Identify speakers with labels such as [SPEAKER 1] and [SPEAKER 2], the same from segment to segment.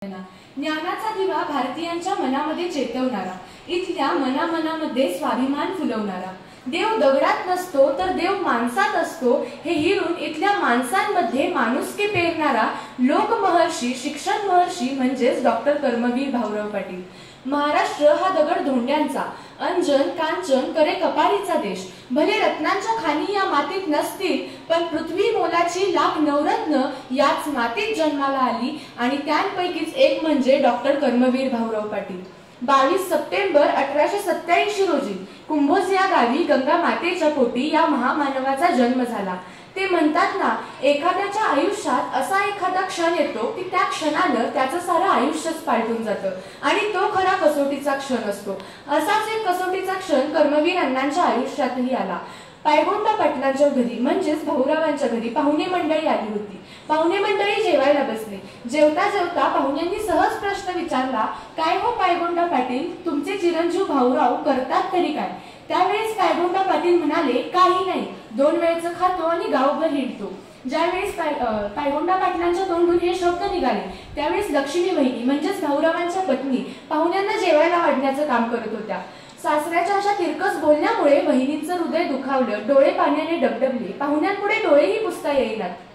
[SPEAKER 1] ज्ञानाचा दिवा भारतीयांच्या मनामध्ये चेतवणारा, इथल्या मनामध्ये स्वाभिमान फुलवणारा, देव दगडात नसतो तर देव माणसात असतो हे हिरून इथल्या माणसांमध्ये माणुसकी पेरणारा लोकमहर्षी, शिक्षण महर्षी म्हणजेच डॉक्टर कर्मवीर भाऊराव पाटील। महाराष्ट्र हा दगड धोंड्यांचा, अंजन कांचन करे कपारीचा देश। भले रत्नांच्या खाणी या मातीत नसतील, पण पृथ्वी मोलाची लाख नवरत्न याच मातीत जन्माला आली आणि त्यांपैकीच एक म्हणजे डॉक्टर कर्मवीर भाऊराव पाटील। 22 सप्टेंबर 1887 रोजी कुंभोज या गावी गंगा मातेच्या पोटी या महामानवाचा जन्म झाला। ते म्हणतात ना, एखाद्याच्या आयुष्यात असा एखादा क्षण येतो की त्या क्षणानं त्याचं सारं आयुष्यच पालटून जातं आणि तो खरा कसोटीचा क्षण असतो। असाच एक कसोटीचा क्षण कर्मवीर अण्णांच्या आयुष्यातही आला। पायगोंडा पाटलांच्या घरी म्हणजेच भाऊरावांच्या घरी पाहुणे मंडळी आली होती। पाहुणे मंडळी जेवायला बसले। जेवता जेवता पाहुण्यांनी सहज प्रश्न विचारला, काय हो पायगोंडा पाटील, तुमचे चिरंजीव भाऊराव करतात तरी काय? त्यावेळेस पायगोंडा पाटील म्हणाले, काही नाही, 2 वेळचं खातो आणि गावभर हिंडतो। ज्यावेळेस पायगोंडा पाटलांच्या तोंडून हे शब्द निघाले त्यावेळेस लक्ष्मी वहिनी म्हणजेच भाऊरावांच्या पत्नी पाहुण्यांना जेवायला वाढण्याचं काम करत होत्या। सासऱ्याच्या अशा तिरकस बोलण्यामुळे वहिनींचं हृदय दुखावलं, डोळे पाण्याने डबडबले, पाहुण्यांपुढे डोळेही पुसता येईनात।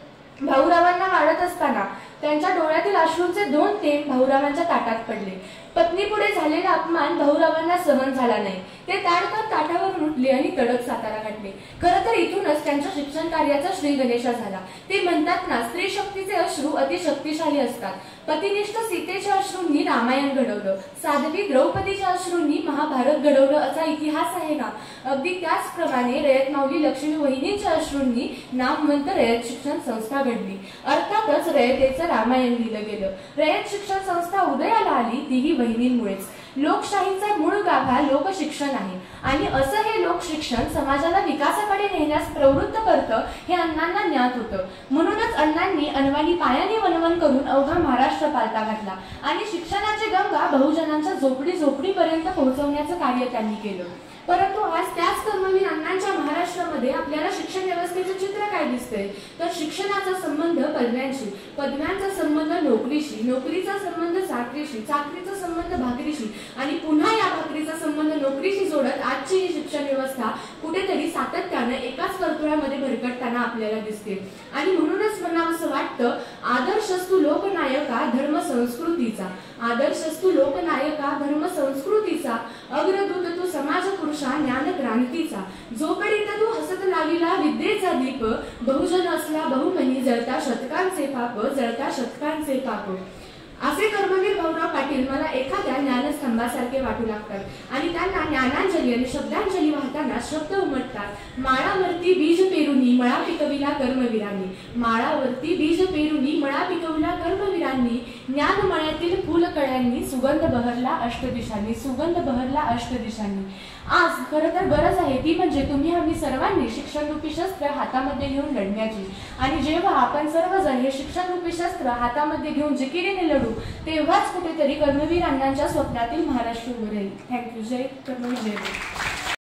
[SPEAKER 1] भाऊरावांना वाढत असताना त्यांच्या डोळ्यातील अश्रूंचे 2 थेंब भाऊरावांच्या ताटात पडले। पत्नीपुढे झालेला अपमान भाऊरावांना सहन झाला नाही। ते ताडकन ताटावर उठले आणि तडक सातारा गाठले। खरं तर इथूनच त्यांच्या शिक्षण कार्याचा श्री गणेशा झाला। ते म्हणतात ना, स्त्री शक्तीचे अश्रू अतिशक्तिशाली असतात। पतिनिष्ठ सीतेच्या अश्रूंनी रामायण घडवलं, साध्वी द्रौपदीच्या अश्रूंनी महाभारत घडवलं असा इतिहास आहे ना। अगदी त्याचप्रमाणे रयत माऊली लक्ष्मी वहिनींच्या अश्रूंनी नामवंत रयत शिक्षण संस्था घडली। अर्थातच रयतेचं रामायण लिहिलं गेलं। रयत शिक्षण संस्था उदयाला आली तीही वहिनींमुळेच। लोकशाहीचा मूळ गाभा लोकशिक्षण आहे आणि असं हे लोकशिक्षण समाजाला विकासाकडे नेण्यास प्रवृत्त करतं हे अण्णांना ज्ञात होतं। म्हणूनच अण्णांनी अनवाणी पायाने वनवन करून अवघा महाराष्ट्र पालथा घातला आणि शिक्षणाची गंगा बहुजनांच्या झोपडीपर्यंत पोहोचवण्याचं कार्य त्यांनी केलं। परंतु आज त्याच कर्मवीर अण्णांच्या महाराष्ट्रामध्ये आपल्याला शिक्षण व्यवस्थेचं चित्र काय दिसतंय तर शिक्षणाचा संबंध पदव्यांशी, पदव्यांचा संबंध नोकरीशी, नोकरीचा संबंध चाकरीशी, चाकरीचा संबंध भाकरीशी आणि पुन्हा या भाकरीचा संबंध नोकरीशी जोडत आजची ही शिक्षण व्यवस्था कुठेतरी सातत्याने एकाच वर्तुळामध्ये भरकटताना आपल्याला दिसते। आणि म्हणूनच म्हणावंसं वाटतं, आदर्शस्तु लोकनायका धर्म संस्कृतीचा, आदर्शस्तु लोकनायका धर्म संस्कृतीचा, अग्रदूत तू समाज पुरुषा ज्ञान क्रांतीचा, झोपडीत तू हसत लाविला विद्येचा दीप, बहुजन असला बहुमनी जळता शतकांचे पाप, जळता शतकांचे पाप। असे कर्मवीर भाऊराव पाटील मला एखाद्या ज्ञानस्तंभासारखे वाटू लागतात आणि त्यांना ज्ञानांजली आणि शब्दांजली वाहताना शब्द उमटतात। माळावरती बीज पेरुनी मळा पिकविला कर्मवीरांनी, माळावरती बीज पेरुनी मळा पिकविला कर्मवीरांनी, ज्ञानमळ्यातील फुलकळ्यांनी सुगंध बहरला अष्टदिशांनी, सुगंध बहरला अष्टदिशांनी। आज खरं तर गरज आहे ती म्हणजे तुम्ही आम्ही सर्वांनी शिक्षणरूपी शस्त्र हातामध्ये घेऊन लढण्याची। आणि जेव्हा आपण सर्वजण हे शिक्षणरूपी शस्त्र हातामध्ये घेऊन जिकिरीने लढू तेव्हाच कुठेतरी कर्मवीर अण्णांच्या स्वप्नातील महाराष्ट्र उभं राहील। थँक्यू। जय कर्मवीर, जय।